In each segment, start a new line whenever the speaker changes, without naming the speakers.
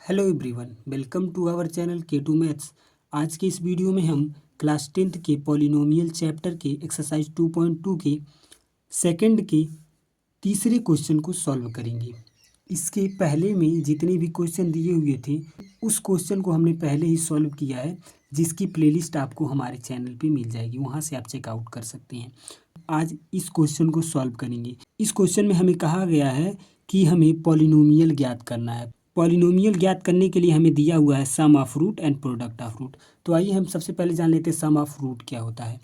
Hello everyone, welcome to our channel K2 maths. आज के इस वीडियो में हम क्लास 10th के पॉलिनोमियल चैप्टर के एक्सरसाइज 2.2 के सेकंड के तीसरे क्वेश्चन को सॉल्व करेंगे। इसके पहले में जितने भी क्वेश्चन दिए हुए थे उस क्वेश्चन को हमने पहले ही सॉल्व किया है, जिसकी प्लेलिस्ट आपको हमारे चैनल पे मिल जाएगी, वहाँ से आप चेकआउट कर सकते हैं। आज इस क्वेश्चन को सॉल्व करेंगे। इस क्वेश्चन में हमें कहा गया है कि हमें पॉलिनोमियल ज्ञात करना है। पॉलिनोमियल ज्ञात करने के लिए हमें दिया हुआ है sum of root and product of root. तो आइए हम सबसे पहले जान लेते हैं सम ऑफ रूट क्या होता है।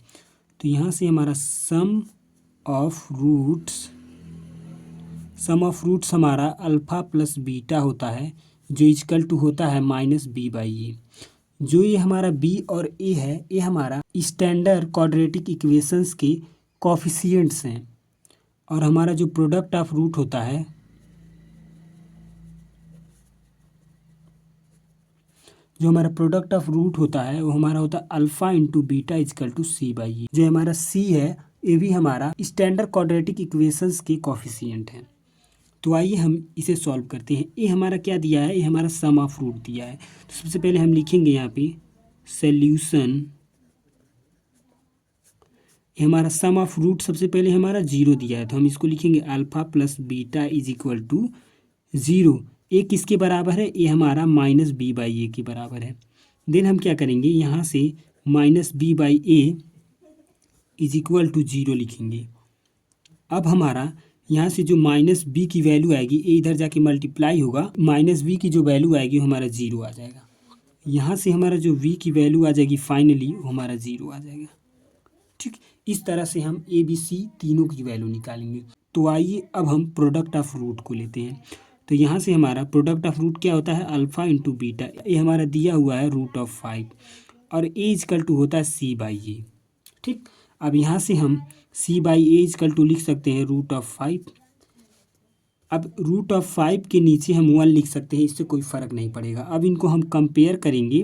तो यहाँ से हमारा सम ऑफ रूट्स हमारा अल्फ़ा प्लस बीटा होता है, जो इक्वल टू होता है माइनस बी बाई ए। जो ये हमारा बी और ए है, ये हमारा स्टैंडर्ड क्वाड्रेटिक इक्वेशंस के कोफिशिएंट्स हैं। और हमारा जो प्रोडक्ट ऑफ रूट होता है, वो हमारा होता है alpha into beta equal to c by a. जो हमारा सी है ये भी हमारा स्टैंडर्ड क्वाड्रेटिक इक्वेशंस के कोफिशिएंट हैं। तो आइए हम इसे सॉल्व करते हैं। ये हमारा क्या दिया है, ये हमारा सम ऑफ रूट दिया है। तो सबसे पहले हम लिखेंगे यहाँ पे सॉल्यूशन। ये हमारा सम ऑफ रूट सबसे पहले हमारा 0 दिया है, तो हम इसको लिखेंगे alpha plus beta is equal to 0। A किसके बराबर है, ये हमारा माइनस बी बाई ए के बराबर है। देन हम क्या करेंगे, यहाँ से minus B by A is equal to 0 लिखेंगे। अब हमारा यहाँ से जो माइनस बी की वैल्यू आएगी, ए इधर जाके मल्टीप्लाई होगा, माइनस बी की जो वैल्यू आएगी वो हमारा 0 आ जाएगा। यहाँ से हमारा जो वी की वैल्यू आ जाएगी फाइनली वो हमारा 0 आ जाएगा। ठीक, इस तरह से हम ए बी सी तीनों की वैल्यू निकालेंगे। तो आइए अब हम प्रोडक्ट ऑफ रूट को लेते हैं। तो यहाँ से हमारा प्रोडक्ट ऑफ रूट क्या होता है, अल्फ़ा इंटू बीटा। ये हमारा दिया हुआ है √5 और ए इजकल टू होता है सी बाई ए। ठीक, अब यहाँ से हम सी बाई ए इजकल टू लिख सकते हैं √5। अब √5 के नीचे हम 1 लिख सकते हैं, इससे कोई फ़र्क नहीं पड़ेगा। अब इनको हम कंपेयर करेंगे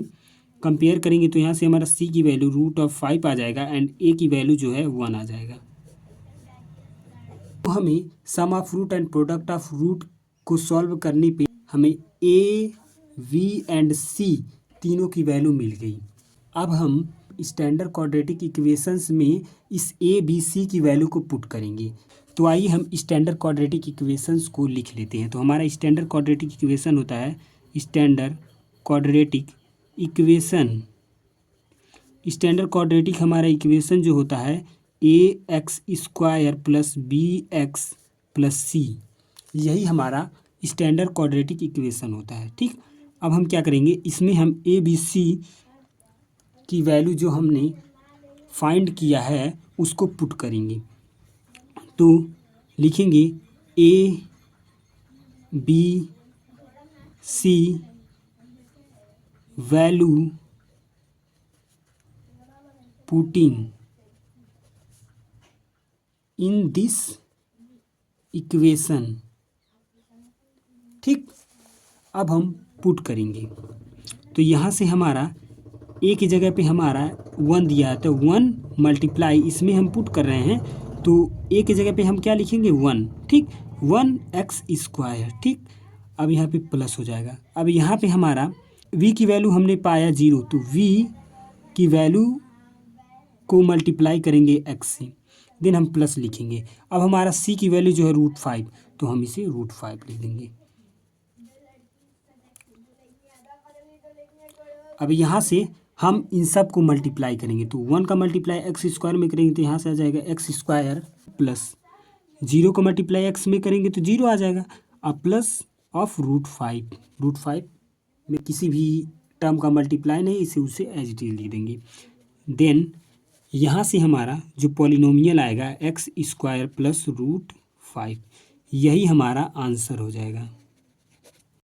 तो यहाँ से हमारा सी की वैल्यू √5 आ जाएगा एंड ए की वैल्यू जो है 1 आ जाएगा। तो हमें sum of root and product of root को सॉल्व करने पे हमें ए वी एंड सी तीनों की वैल्यू मिल गई। अब हम स्टैंडर्ड क्वाड्रेटिक इक्वेशंस में इस ए बी सी की वैल्यू को पुट करेंगे। तो आइए हम स्टैंडर्ड क्वाड्रेटिक इक्वेशंस को लिख लेते हैं। तो हमारा स्टैंडर्ड क्वाड्रेटिक इक्वेशन होता है स्टैंडर्ड क्वाड्रेटिक हमारा इक्वेशन जो होता है ax² प्लस bx प्लस सी, यही हमारा स्टैंडर्ड क्वाड्रेटिक इक्वेशन होता है। ठीक, अब हम क्या करेंगे, इसमें हम ए बी सी की वैल्यू जो हमने फाइंड किया है उसको पुट करेंगे। तो लिखेंगे A B C value putting in this equation. ठीक, अब हम पुट करेंगे। तो यहाँ से हमारा ए की जगह पे हमारा 1 दिया है, तो 1 मल्टीप्लाई इसमें हम पुट कर रहे हैं, तो ए की जगह पे हम क्या लिखेंगे 1। ठीक, 1x²। ठीक, अब यहाँ पे प्लस हो जाएगा। अब यहाँ पे हमारा v की वैल्यू हमने पाया 0, तो v की वैल्यू को मल्टीप्लाई करेंगे x से, देन हम प्लस लिखेंगे। अब हमारा c की वैल्यू जो है √5, तो हम इसे √5 लिख देंगे। अब यहाँ से हम इन सब को मल्टीप्लाई करेंगे, तो 1 का मल्टीप्लाई x² में करेंगे तो यहाँ से आ जाएगा x² प्लस 0 को मल्टीप्लाई x में करेंगे तो 0 आ जाएगा। अब प्लस ऑफ √5 में किसी भी टर्म का मल्टीप्लाई नहीं, इसे उसे एज इट इज लिख देंगे। देन यहाँ से हमारा जो पॉलिनोमियल आएगा x² प्लस √5, यही हमारा आंसर हो जाएगा।